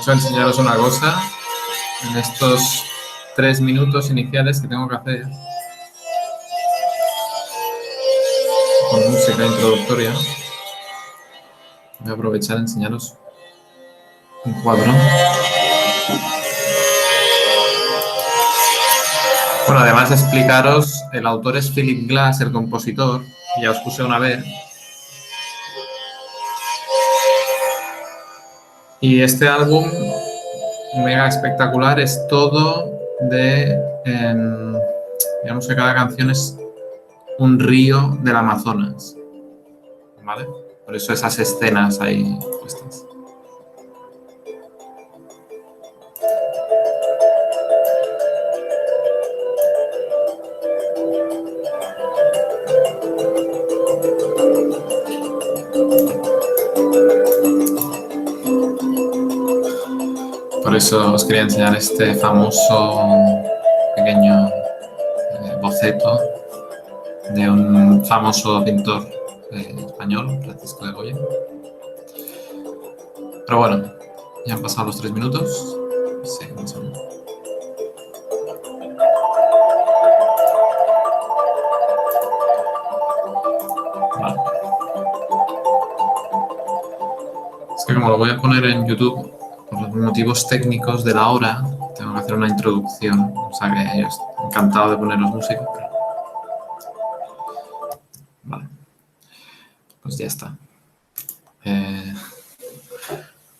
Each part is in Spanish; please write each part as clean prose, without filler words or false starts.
Aprovecho a enseñaros una cosa en estos 3 minutos iniciales que tengo que hacer con música introductoria. Voy a aprovechar a enseñaros un cuadro. Bueno, además de explicaros, el autor es Philip Glass, el compositor, que ya os puse una vez. Y este álbum, mega espectacular, es todo de, digamos que cada canción es un río del Amazonas, ¿vale? Por eso esas escenas ahí puestas. Por eso os quería enseñar este famoso pequeño boceto de un famoso pintor español, Francisco de Goya. Pero bueno, ya han pasado los 3 minutos. Sí, más o menos. Vale. Es que como lo voy a poner en YouTube, por los motivos técnicos de la hora, tengo que hacer una introducción. O sea que yo estoy encantado de poneros música. Pero... Vale. Pues ya está.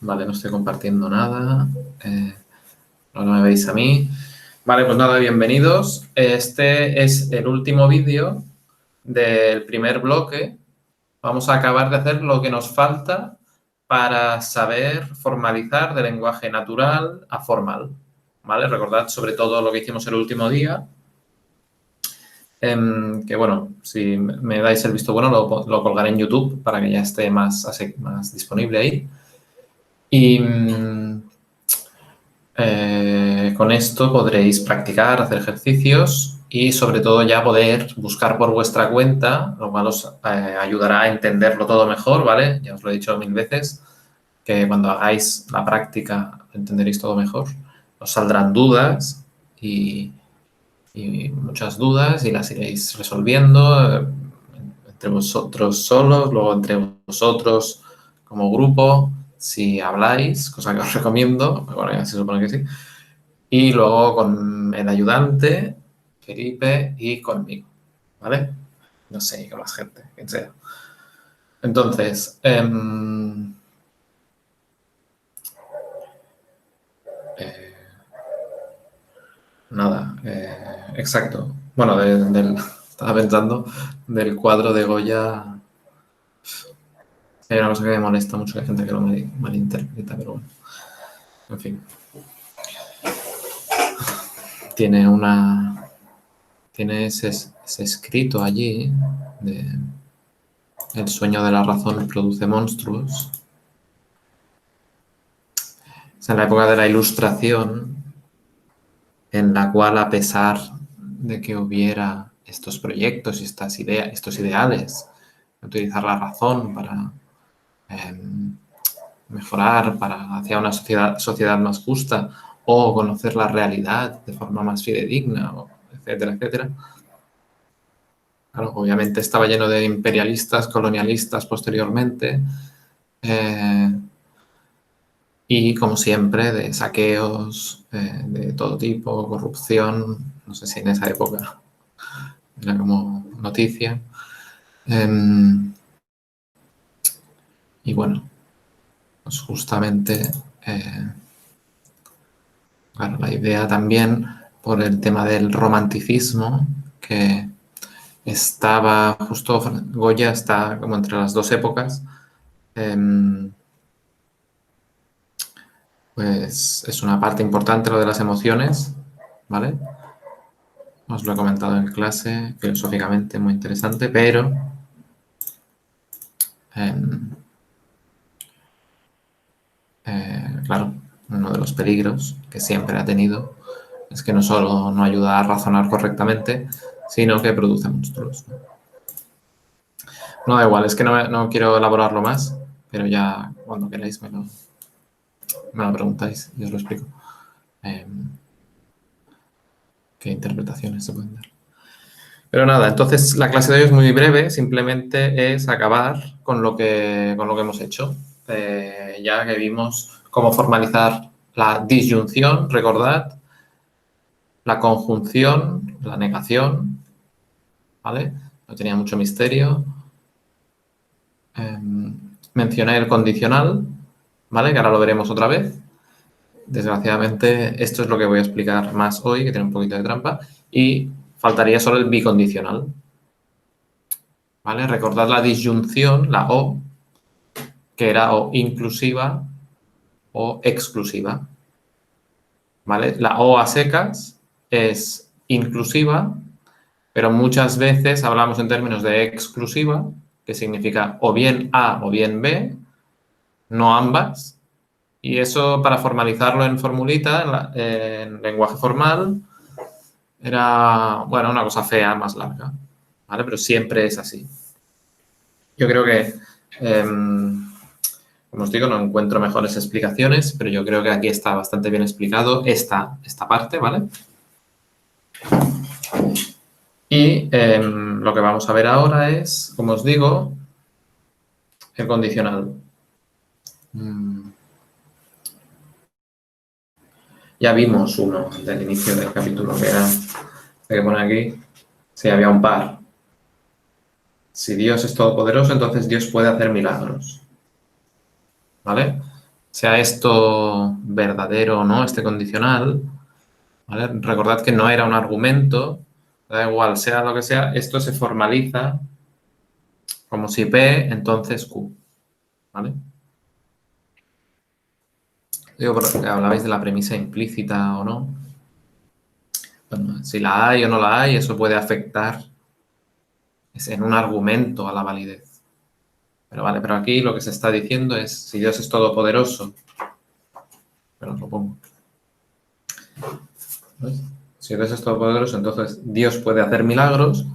Vale, no estoy compartiendo nada. Ahora me veis a mí. Vale, pues nada, bienvenidos. Este es el último vídeo del primer bloque. Vamos a acabar de hacer lo que nos falta para saber formalizar de lenguaje natural a formal. ¿Vale? Recordad sobre todo lo que hicimos el último día. Que bueno, si me dais el visto bueno, lo colgaré en YouTube para que ya esté más disponible ahí. Y con esto podréis practicar, hacer ejercicios y sobre todo ya poder buscar por vuestra cuenta, lo cual os ayudará a entenderlo todo mejor, ¿vale? Ya os lo he dicho 1000 veces, que cuando hagáis la práctica entenderéis todo mejor. Os saldrán dudas y muchas dudas y las iréis resolviendo entre vosotros solos, luego entre vosotros como grupo, si habláis, cosa que os recomiendo, bueno, ya se supone que sí, y luego con el ayudante, Felipe, y conmigo, ¿vale? No sé, con más gente, quien sea. Entonces, nada, exacto. Bueno, estaba pensando del cuadro de Goya. Hay una cosa que me molesta mucho, la gente que lo malinterpreta, pero bueno. En fin. Tiene ese escrito allí de el sueño de la razón produce monstruos. Es en la época de la Ilustración, en la cual, a pesar de que hubiera estos proyectos y estos ideales, de utilizar la razón para mejorar, hacia una sociedad más justa o conocer la realidad de forma más fidedigna, etcétera, etcétera. Claro, obviamente estaba lleno de imperialistas, colonialistas posteriormente y, como siempre, de saqueos de todo tipo, corrupción, no sé si en esa época era como noticia. Y bueno, pues justamente, claro, la idea también por el tema del romanticismo, que estaba justo, Goya está como entre las dos épocas, pues es una parte importante lo de las emociones, ¿vale? Os lo he comentado en clase, filosóficamente muy interesante, pero claro, uno de los peligros que siempre ha tenido es que no solo no ayuda a razonar correctamente, sino que produce monstruos. No da igual, es que no quiero elaborarlo más, pero ya cuando queráis me lo Me lo preguntáis y os lo explico. ¿Qué interpretaciones se pueden dar? Pero nada, entonces la clase de hoy es muy breve, simplemente es acabar con lo que hemos hecho. Ya que vimos cómo formalizar la disyunción, recordad, la conjunción, la negación, ¿vale? No tenía mucho misterio. Mencioné el condicional, ¿vale? Que ahora lo veremos otra vez. Desgraciadamente, esto es lo que voy a explicar más hoy, que tiene un poquito de trampa, y faltaría solo el bicondicional, ¿vale? Recordad la disyunción, la O, que era o inclusiva o exclusiva, ¿vale? La O a secas es inclusiva, pero muchas veces hablamos en términos de exclusiva, que significa o bien A o bien B, no ambas, y eso para formalizarlo en formulita, en lenguaje formal, era, bueno, una cosa fea, más larga, ¿vale? Pero siempre es así. Yo creo que, como os digo, no encuentro mejores explicaciones, pero yo creo que aquí está bastante bien explicado esta parte, ¿vale? Y lo que vamos a ver ahora es, como os digo, el condicional. Ya vimos uno del inicio del capítulo, que era, que pone aquí, si había un par. Si Dios es todopoderoso, entonces Dios puede hacer milagros, ¿vale? Sea esto verdadero o no, este condicional, ¿vale? Recordad que no era un argumento, da igual, sea lo que sea, esto se formaliza como si P, entonces Q, ¿vale? Digo, porque hablabais de la premisa implícita o no. Bueno, si la hay o no la hay, eso puede afectar en un argumento a la validez. Pero vale, pero aquí lo que se está diciendo es, si Dios es todopoderoso, pero os lo pongo. ¿Ves? Si Dios es todopoderoso, entonces Dios puede hacer milagros,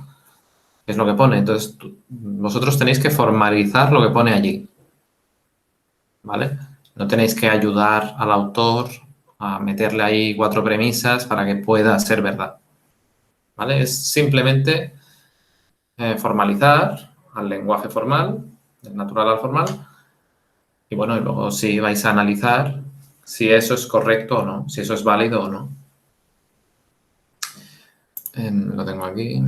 es lo que pone. Entonces, vosotros tenéis que formalizar lo que pone allí, ¿vale? No tenéis que ayudar al autor a meterle ahí 4 premisas para que pueda ser verdad, ¿vale? Es simplemente formalizar al lenguaje formal, del natural al formal, y bueno, y luego sí vais a analizar si eso es correcto o no, si eso es válido o no. Lo tengo aquí.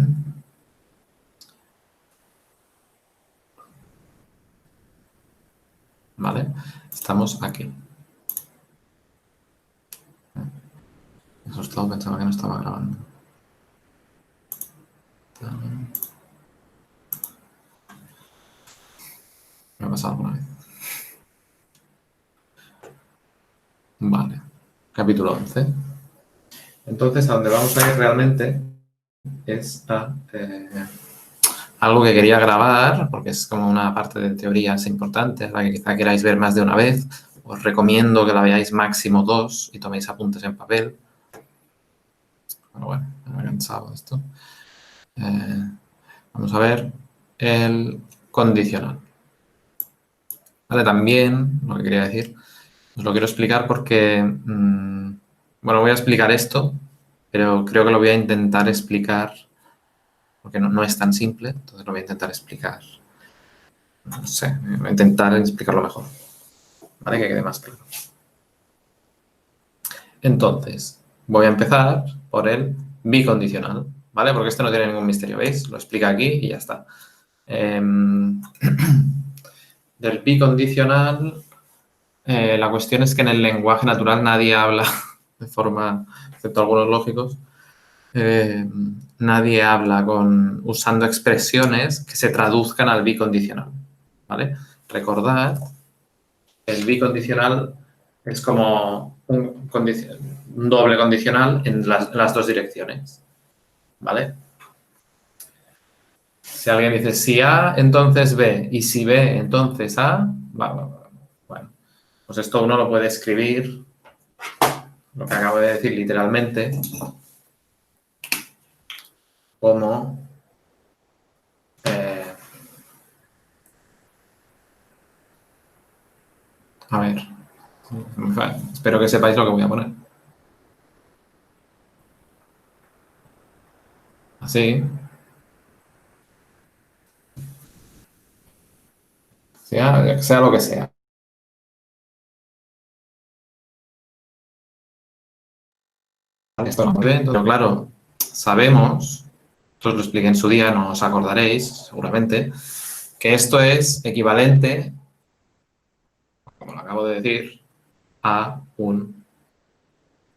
¿Vale? Estamos aquí. Asustado, pensaba que no estaba grabando. Me ha pasado alguna vez. Vale. Capítulo 11. Entonces, a donde vamos a ir realmente es a algo que quería grabar, porque es como una parte de teorías importante, la que quizá queráis ver más de una vez. Os recomiendo que la veáis máximo 2 y toméis apuntes en papel. Bueno, me he cansado de esto. Vamos a ver el condicional. Vale, también, lo que quería decir, os lo quiero explicar porque, bueno, voy a explicar esto, pero creo que lo voy a intentar explicar, porque no es tan simple, entonces lo voy a intentar explicar. No sé, voy a intentar explicarlo mejor, ¿vale? Que quede más claro. Entonces, voy a empezar por el bicondicional, ¿vale? Porque esto no tiene ningún misterio, ¿veis? Lo explica aquí y ya está. Del bicondicional, la cuestión es que en el lenguaje natural nadie habla de forma, excepto algunos lógicos, nadie habla usando expresiones que se traduzcan al bicondicional, ¿vale? Recordad, el bicondicional es como un doble condicional en las dos direcciones, ¿vale? Si alguien dice si A, entonces B, y si B, entonces A, bueno, pues esto uno lo puede escribir, lo que acabo de decir literalmente, como a ver, Espero que sepáis lo que voy a poner. Así. Sea lo que sea. Esto no puede, pero claro, sabemos, os lo expliqué en su día, no os acordaréis, seguramente, que esto es equivalente, como lo acabo de decir, a un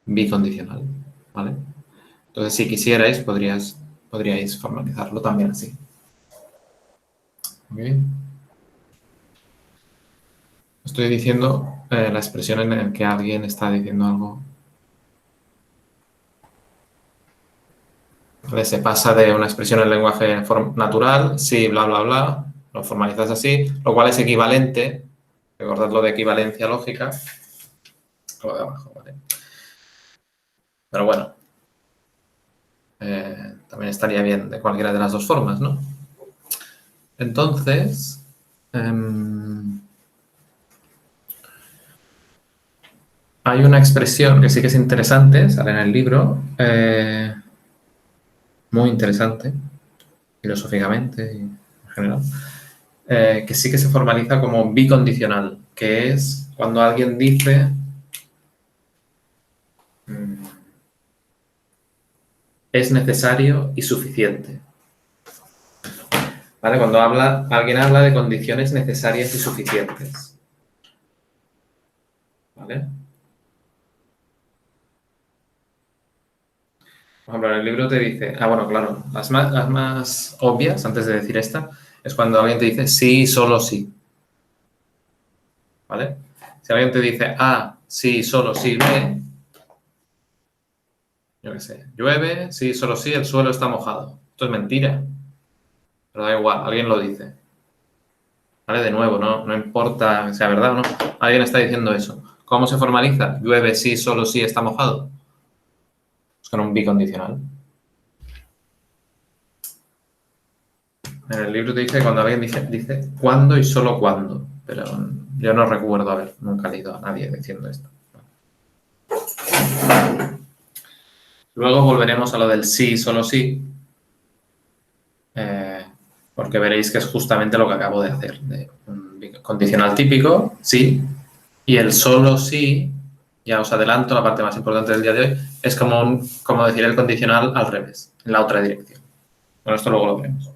bicondicional, ¿vale? Entonces, si quisierais, podríais formalizarlo también así. ¿Ok? Estoy diciendo la expresión en la que alguien está diciendo algo. ¿Vale? Se pasa de una expresión en lenguaje natural, sí, bla, bla, bla, lo formalizas así, lo cual es equivalente, recordad lo de equivalencia lógica, lo de abajo, ¿vale? Pero bueno, también estaría bien de cualquiera de las dos formas, ¿no? Entonces, hay una expresión que sí que es interesante, sale en el libro, muy interesante, filosóficamente y en general, que sí que se formaliza como bicondicional, que es cuando alguien dice es necesario y suficiente. ¿Vale? Cuando alguien habla de condiciones necesarias y suficientes. ¿Vale? Por ejemplo, en el libro te dice, bueno, claro, las más obvias, antes de decir esta, es cuando alguien te dice sí, solo sí. ¿Vale? Si alguien te dice A, sí, solo sí, B, yo qué sé, llueve, sí, solo sí, el suelo está mojado. Esto es mentira, pero da igual, alguien lo dice. ¿Vale? De nuevo, no importa que sea verdad o no, alguien está diciendo eso. ¿Cómo se formaliza? Llueve, sí, solo sí, está mojado. Pues con un bicondicional. En el libro te dice cuando alguien dice cuándo y solo cuándo, pero yo no recuerdo haber nunca leído a nadie diciendo esto. Luego volveremos a lo del sí, solo sí, porque veréis que es justamente lo que acabo de hacer. De un condicional típico, sí, y el solo sí, ya os adelanto, la parte más importante del día de hoy, es como decir el condicional al revés, en la otra dirección. Bueno, esto luego lo veremos.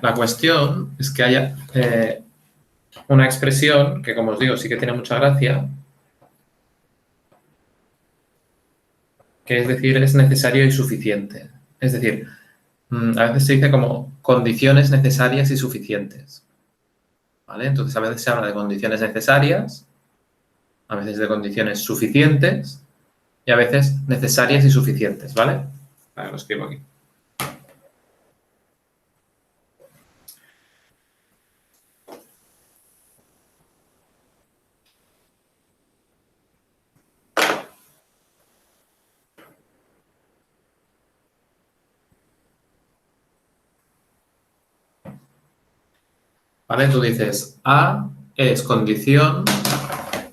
La cuestión es que haya una expresión que, como os digo, sí que tiene mucha gracia, que es decir, es necesario y suficiente. Es decir, a veces se dice como condiciones necesarias y suficientes. ¿Vale? Entonces, a veces se habla de condiciones necesarias, a veces de condiciones suficientes y a veces necesarias y suficientes. ¿Vale? Lo escribo aquí. ¿Vale? Tú dices A es condición,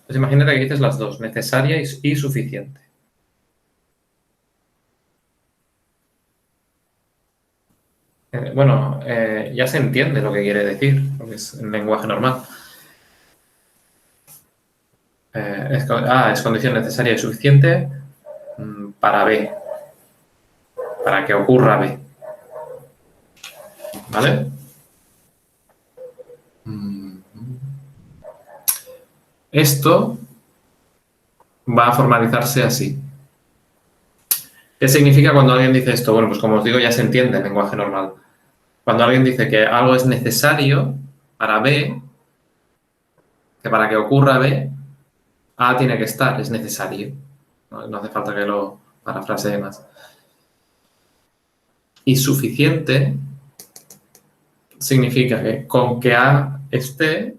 pues imagínate que dices las dos, necesaria y suficiente. Bueno, ya se entiende lo que quiere decir, porque es en lenguaje normal. Es condición necesaria y suficiente para B, para que ocurra B. ¿Vale? Esto va a formalizarse así. ¿Qué significa cuando alguien dice esto? Bueno, pues como os digo, ya se entiende en lenguaje normal. Cuando alguien dice que algo es necesario para B, que para que ocurra B, A tiene que estar, es necesario. No hace falta que lo parafrasee más. Y suficiente significa que con que A esté,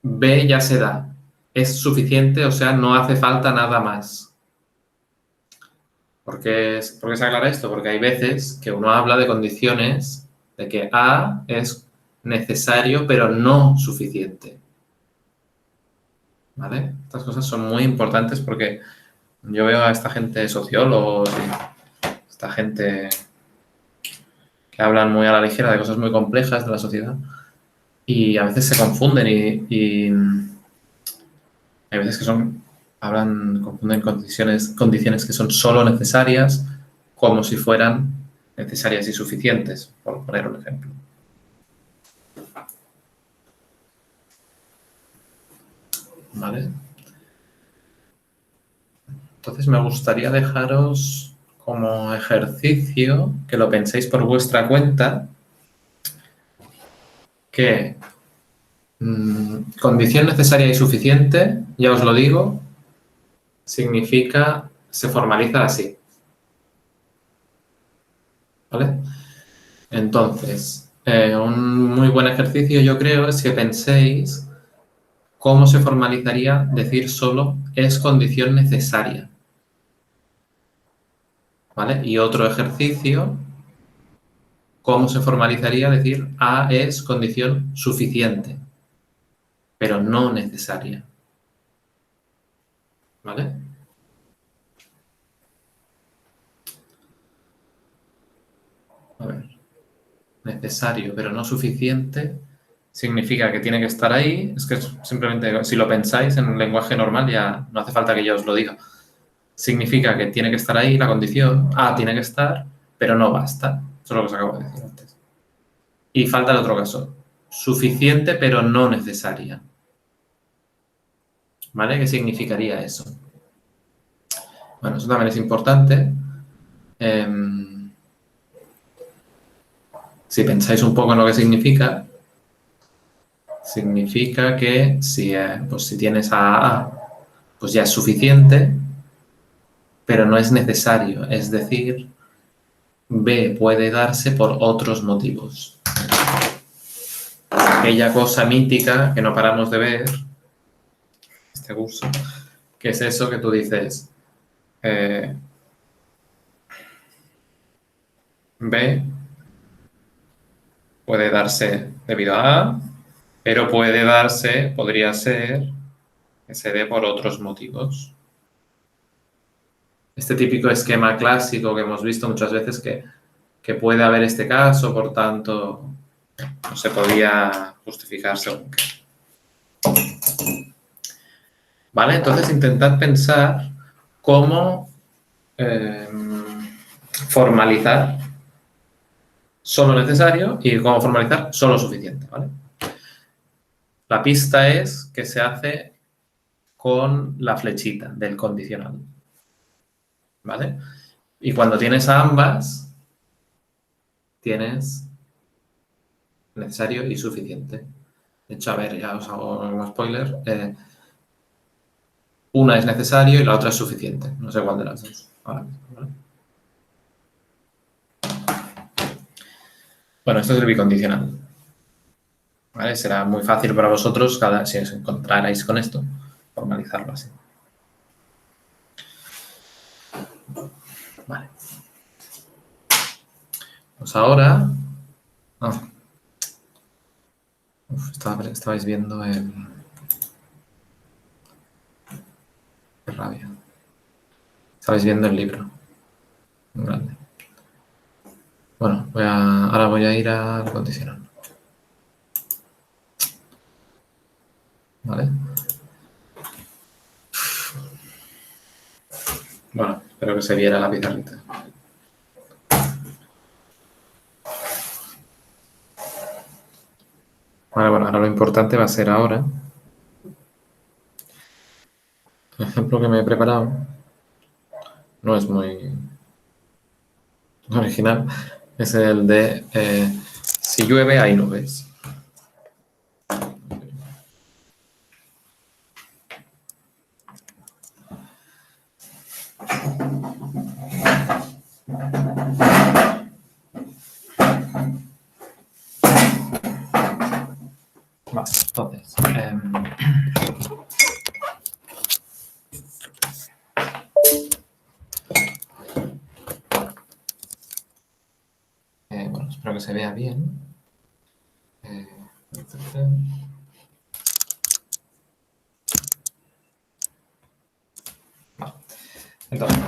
B ya se da. Es suficiente, o sea, no hace falta nada más. ¿Por qué se aclara esto? Porque hay veces que uno habla de condiciones de que A es necesario, pero no suficiente. ¿vale? Estas cosas son muy importantes porque yo veo a esta gente sociólogos y esta gente que hablan muy a la ligera de cosas muy complejas de la sociedad y a veces se confunden y hay veces que confunden condiciones que son solo necesarias como si fueran necesarias y suficientes, por poner un ejemplo. ¿Vale? Entonces me gustaría dejaros como ejercicio que lo penséis por vuestra cuenta, que condición necesaria y suficiente, ya os lo digo, significa, se formaliza así. ¿Vale? Entonces, un muy buen ejercicio yo creo es que penséis cómo se formalizaría decir solo es condición necesaria. ¿Vale? Y otro ejercicio, cómo se formalizaría decir A es condición suficiente, pero no necesaria. ¿Vale? A ver, necesario, pero no suficiente, significa que tiene que estar ahí. Es que simplemente, si lo pensáis en un lenguaje normal, ya no hace falta que yo os lo diga. Significa que tiene que estar ahí la condición, A tiene que estar, pero no basta. Eso es lo que os acabo de decir antes. Y falta el otro caso, suficiente, pero no necesaria. ¿Vale? ¿Qué significaría eso? Bueno, eso también es importante. Si pensáis un poco en lo que significa que pues si tienes A, pues ya es suficiente, pero no es necesario. Es decir, B puede darse por otros motivos. Aquella cosa mítica que no paramos de ver, este curso, que es eso que tú dices, B puede darse debido a A, pero podría ser que se dé por otros motivos. Este típico esquema clásico que hemos visto muchas veces que puede haber este caso, por tanto, no se podía justificar según qué. ¿Vale? Entonces intentad pensar cómo formalizar solo necesario y cómo formalizar solo suficiente, ¿vale? La pista es que se hace con la flechita del condicional, ¿vale? Y cuando tienes a ambas, tienes necesario y suficiente. De hecho, a ver, ya os hago un spoiler. Una es necesario y la otra es suficiente. No sé cuál de las dos. Ahora mismo, ¿vale? Bueno, esto es el bicondicional. ¿Vale? Será muy fácil para vosotros, si os encontrarais con esto, formalizarlo así. Vale. Pues ahora... estabais viendo el... Qué rabia. Estabais viendo el libro. Grande. Bueno, ahora voy a ir al condicional. ¿Vale? Bueno, espero que se viera la pizarrita. Vale, bueno, ahora lo importante va a ser ahora. El ejemplo que me he preparado no es muy original. Es el de si llueve hay nubes. Vale, entonces... bueno, espero que se vea bien. Entonces,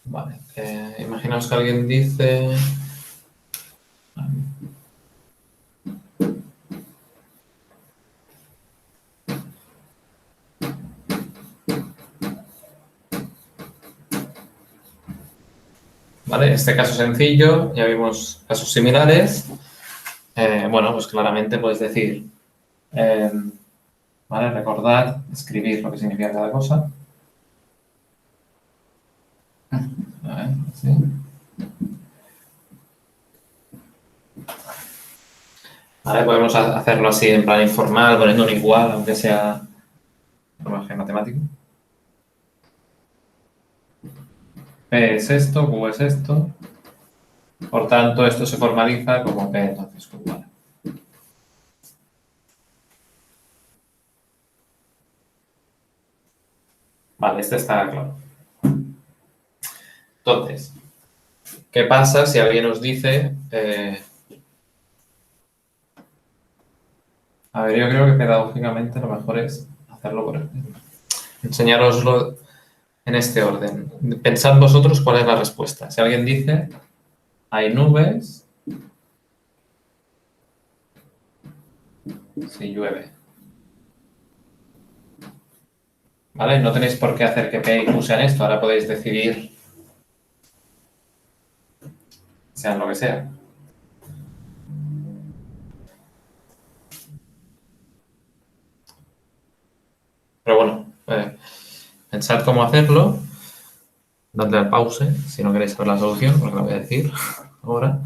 vale, imaginaos que alguien dice... ¿Vale? Este caso sencillo, ya vimos casos similares. Bueno, pues claramente puedes decir, ¿vale? Recordar, escribir lo que significa cada cosa. ¿Sí? Vale, podemos hacerlo así en plan informal, poniendo un igual, aunque sea lenguaje matemático. P es esto, Q es esto. Por tanto, esto se formaliza como P, entonces Q, vale. Vale, este está claro. Entonces, ¿qué pasa si alguien nos dice... a ver, yo creo que pedagógicamente lo mejor es hacerlo por ejemplo. Enseñároslo en este orden. Pensad vosotros cuál es la respuesta. Si alguien dice, hay nubes si llueve. ¿Vale? No tenéis por qué hacer que P y Q sean esto. Ahora podéis decidir sean lo que sea. Pero bueno, pensad cómo hacerlo. Dadle al pause si no queréis saber la solución, porque la voy a decir ahora.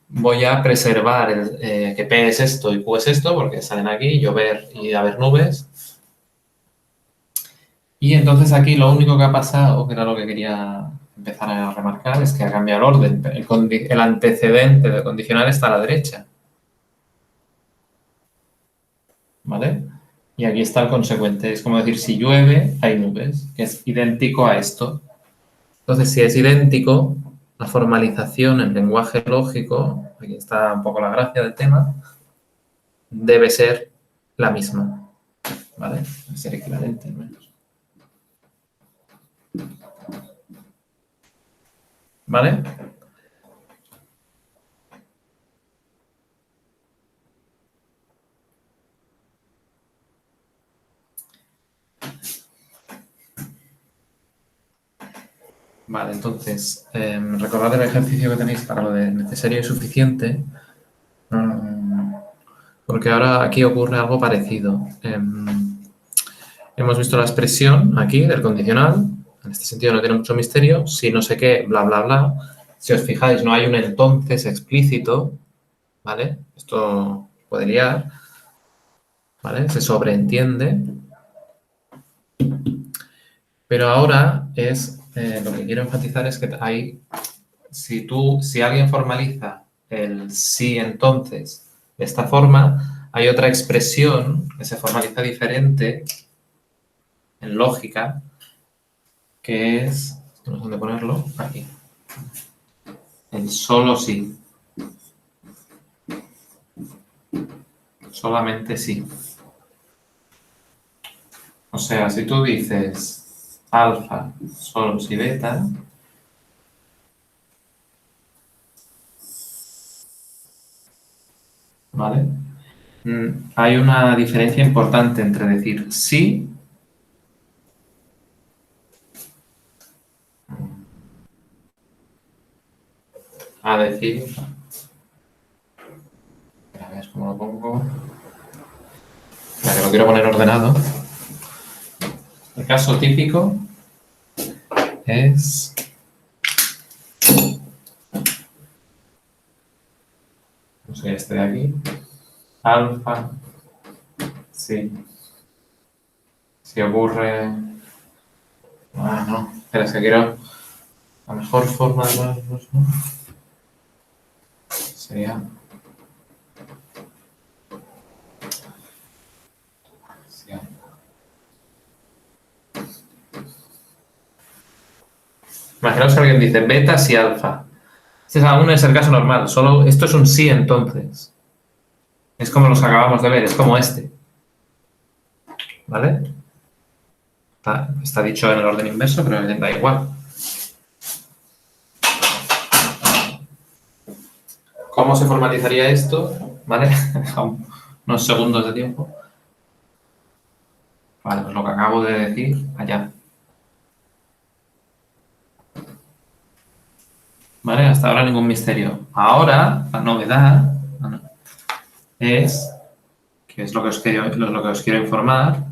Voy a preservar que P es esto y Q es esto, porque salen aquí, llover y haber nubes. Y entonces aquí lo único que ha pasado, que era lo que quería empezar a remarcar, es que ha cambiado el orden. El antecedente del condicional está a la derecha. ¿Vale? Y aquí está el consecuente. Es como decir, si llueve, hay nubes, que es idéntico a esto. Entonces, si es idéntico, la formalización en lenguaje lógico, aquí está un poco la gracia del tema, debe ser la misma. ¿Vale? Debe ser equivalente, al menos. ¿Vale? Vale, entonces, recordad el ejercicio que tenéis para lo de necesario y suficiente, porque ahora aquí ocurre algo parecido. Hemos visto la expresión aquí del condicional, en este sentido no tiene mucho misterio, si no sé qué, bla, bla, bla. Si os fijáis, no hay un entonces explícito, ¿vale? Esto puede liar, ¿vale? Se sobreentiende. Pero ahora es, lo que quiero enfatizar es que hay, si alguien formaliza el sí entonces de esta forma, hay otra expresión que se formaliza diferente en lógica, que es, no sé dónde ponerlo, aquí, el solo sí, solamente sí. O sea, si tú dices alfa solo si beta, ¿vale? Hay una diferencia importante entre decir sí a decir, a ver cómo lo pongo, ya que lo quiero poner ordenado. El caso típico es, no sé, este de aquí, alfa, sí, si ocurre, no, espera, es que quiero, la mejor forma de verlos, ¿no? Sería, si imaginaos que alguien dice beta si alfa. Este aún es el caso normal, solo esto es un sí entonces. Es como los que acabamos de ver, es como este. ¿Vale? Está dicho en el orden inverso, pero da igual. ¿Cómo se formalizaría esto? ¿Vale? Unos segundos de tiempo. Vale, pues lo que acabo de decir allá. ¿Vale? Hasta ahora ningún misterio. Ahora, la novedad es, que es lo que os quiero informar,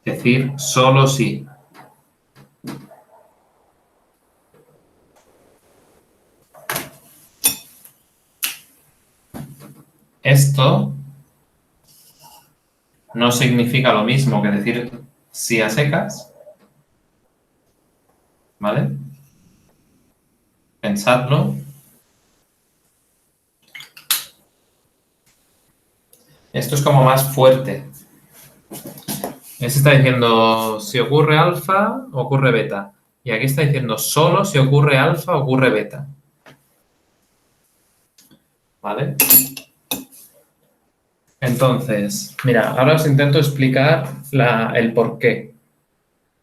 decir solo sí. Esto no significa lo mismo que decir sí a secas, ¿vale? Pensadlo. Esto es como más fuerte. Este está diciendo si ocurre alfa, ocurre beta. Y aquí está diciendo solo si ocurre alfa, ocurre beta. ¿Vale? Entonces, mira, ahora os intento explicar el por qué.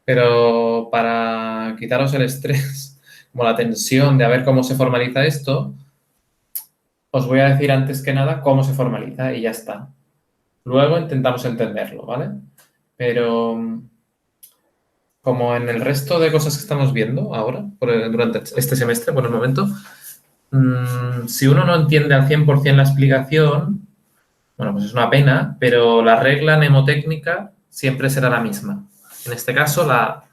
Pero para quitaros el estrés, como la tensión de a ver cómo se formaliza esto, os voy a decir antes que nada cómo se formaliza y ya está. Luego intentamos entenderlo, ¿vale? Pero como en el resto de cosas que estamos viendo ahora, durante este semestre, por el momento, si uno no entiende al 100% la explicación, bueno, pues es una pena, pero la regla mnemotécnica siempre será la misma. En este caso, la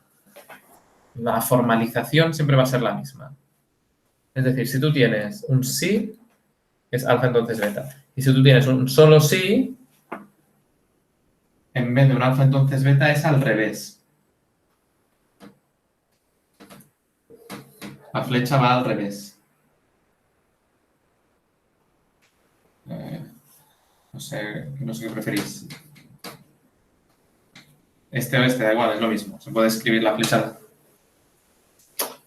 formalización siempre va a ser la misma. Es decir, si tú tienes un sí, es alfa entonces beta. Y si tú tienes un solo sí, en vez de un alfa entonces beta es al revés. La flecha va al revés. No sé qué preferís. Este o este, da igual, es lo mismo. Se puede escribir la flecha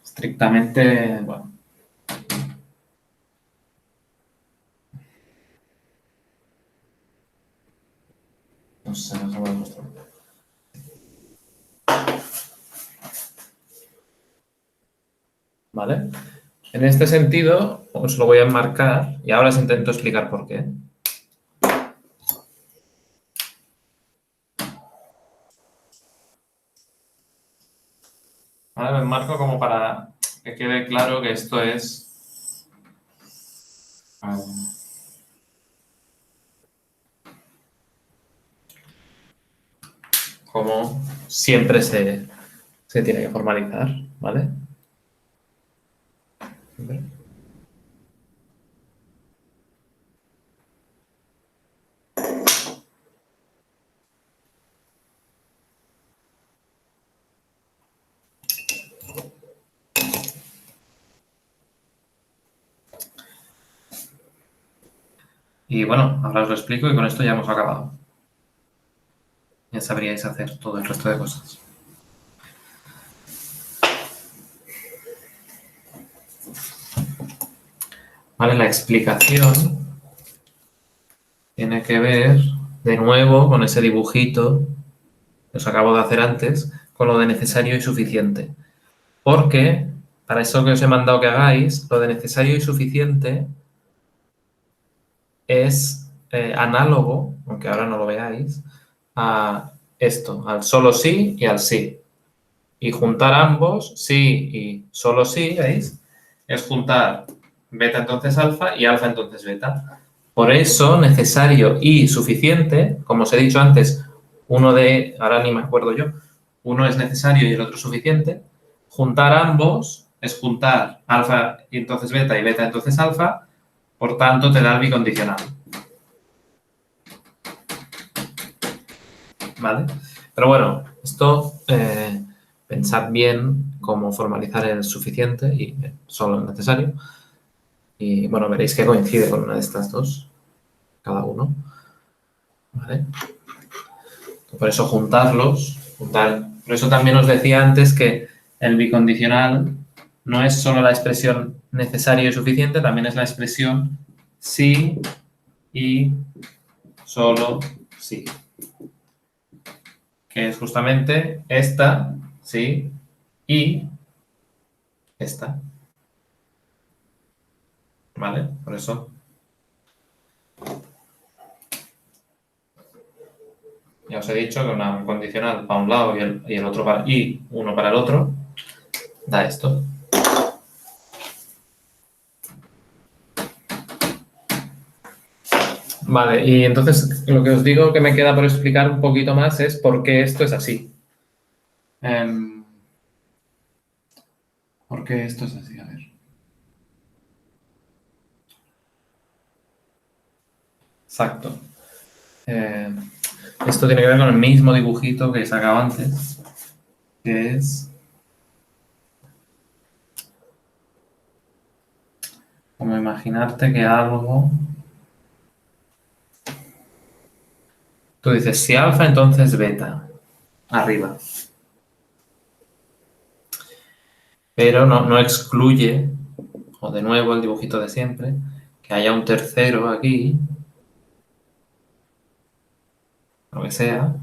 estrictamente, bueno. No sé, no se puede mostrar. ¿Vale? En este sentido, os lo voy a enmarcar y ahora os intento explicar por qué. Ahora lo enmarco como para que quede claro que esto es como siempre se tiene que formalizar, ¿vale? Y bueno, ahora os lo explico y con esto ya hemos acabado. Ya sabríais hacer todo el resto de cosas. Vale, la explicación tiene que ver, de nuevo, con ese dibujito que os acabo de hacer antes, con lo de necesario y suficiente. Porque, para eso que os he mandado que hagáis, lo de necesario y suficiente es análogo, aunque ahora no lo veáis, a esto, al solo sí y al sí. Y juntar ambos, sí y solo sí, ¿veis? Es juntar beta entonces alfa y alfa entonces beta. Por eso, necesario y suficiente, como os he dicho antes, ahora ni me acuerdo yo, uno es necesario y el otro suficiente. Juntar ambos es juntar alfa y entonces beta y beta entonces alfa, por tanto te da el bicondicional. ¿Vale? Pero bueno, esto pensad bien cómo formalizar el suficiente y solo el necesario. Y bueno, veréis que coincide con una de estas dos, cada uno. ¿Vale? Por eso juntarlos, por eso también os decía antes que el bicondicional no es solo la expresión necesario y suficiente, también es la expresión sí y solo sí. Que es justamente esta, sí, y esta. ¿Vale? Por eso ya os he dicho que una condicional para un lado y el otro para, y uno para el otro da esto. Vale, y entonces lo que os digo que me queda por explicar un poquito más es por qué esto es así. ¿Por qué esto es así? A ver. Exacto. Esto tiene que ver con el mismo dibujito que he sacado antes, que es como imaginarte que algo... Tú dices, si alfa, entonces beta, arriba. Pero no excluye, o de nuevo el dibujito de siempre, que haya un tercero aquí, lo que sea,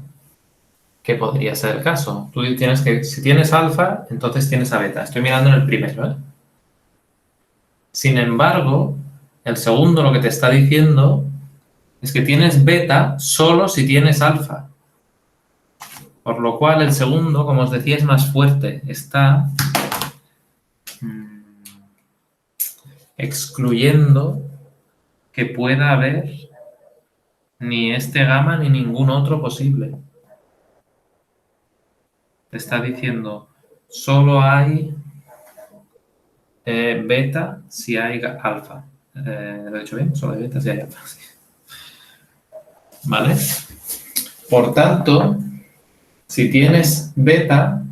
que podría ser el caso. Tú tienes que, si tienes alfa, entonces tienes a beta. Estoy mirando en el primero, ¿eh? Sin embargo, el segundo lo que te está diciendo es que tienes beta solo si tienes alfa. Por lo cual el segundo, como os decía, es más fuerte. Está excluyendo que pueda haber ni este gamma ni ningún otro posible. Te está diciendo, solo hay beta si hay alfa. ¿Lo he dicho bien? Solo hay beta si hay alfa. Sí. ¿Vale? Por tanto, si tienes beta,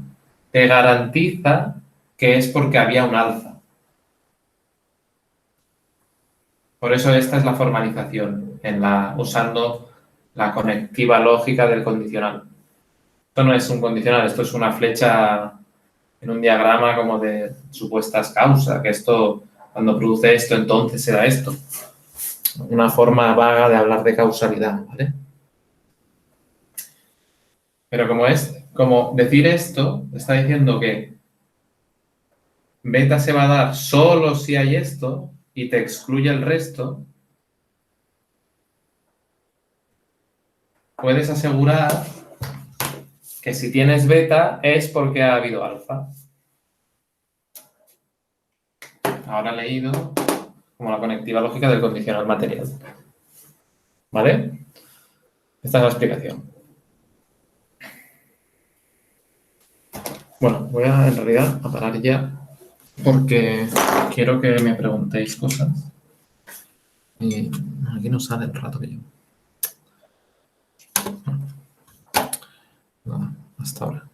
te garantiza que es porque había un alfa. Por eso esta es la formalización, usando la conectiva lógica del condicional. Esto no es un condicional, esto es una flecha en un diagrama como de supuestas causas, que esto, cuando produce esto, entonces se da esto. Una forma vaga de hablar de causalidad, ¿vale? Pero como decir esto, está diciendo que beta se va a dar solo si hay esto y te excluye el resto, puedes asegurar que si tienes beta es porque ha habido alfa. Ahora he leído como la conectiva lógica del condicional material. ¿Vale? Esta es la explicación. Bueno, voy en realidad a parar ya porque quiero que me preguntéis cosas. Y aquí no sale el rato que llevo. Nada, hasta ahora.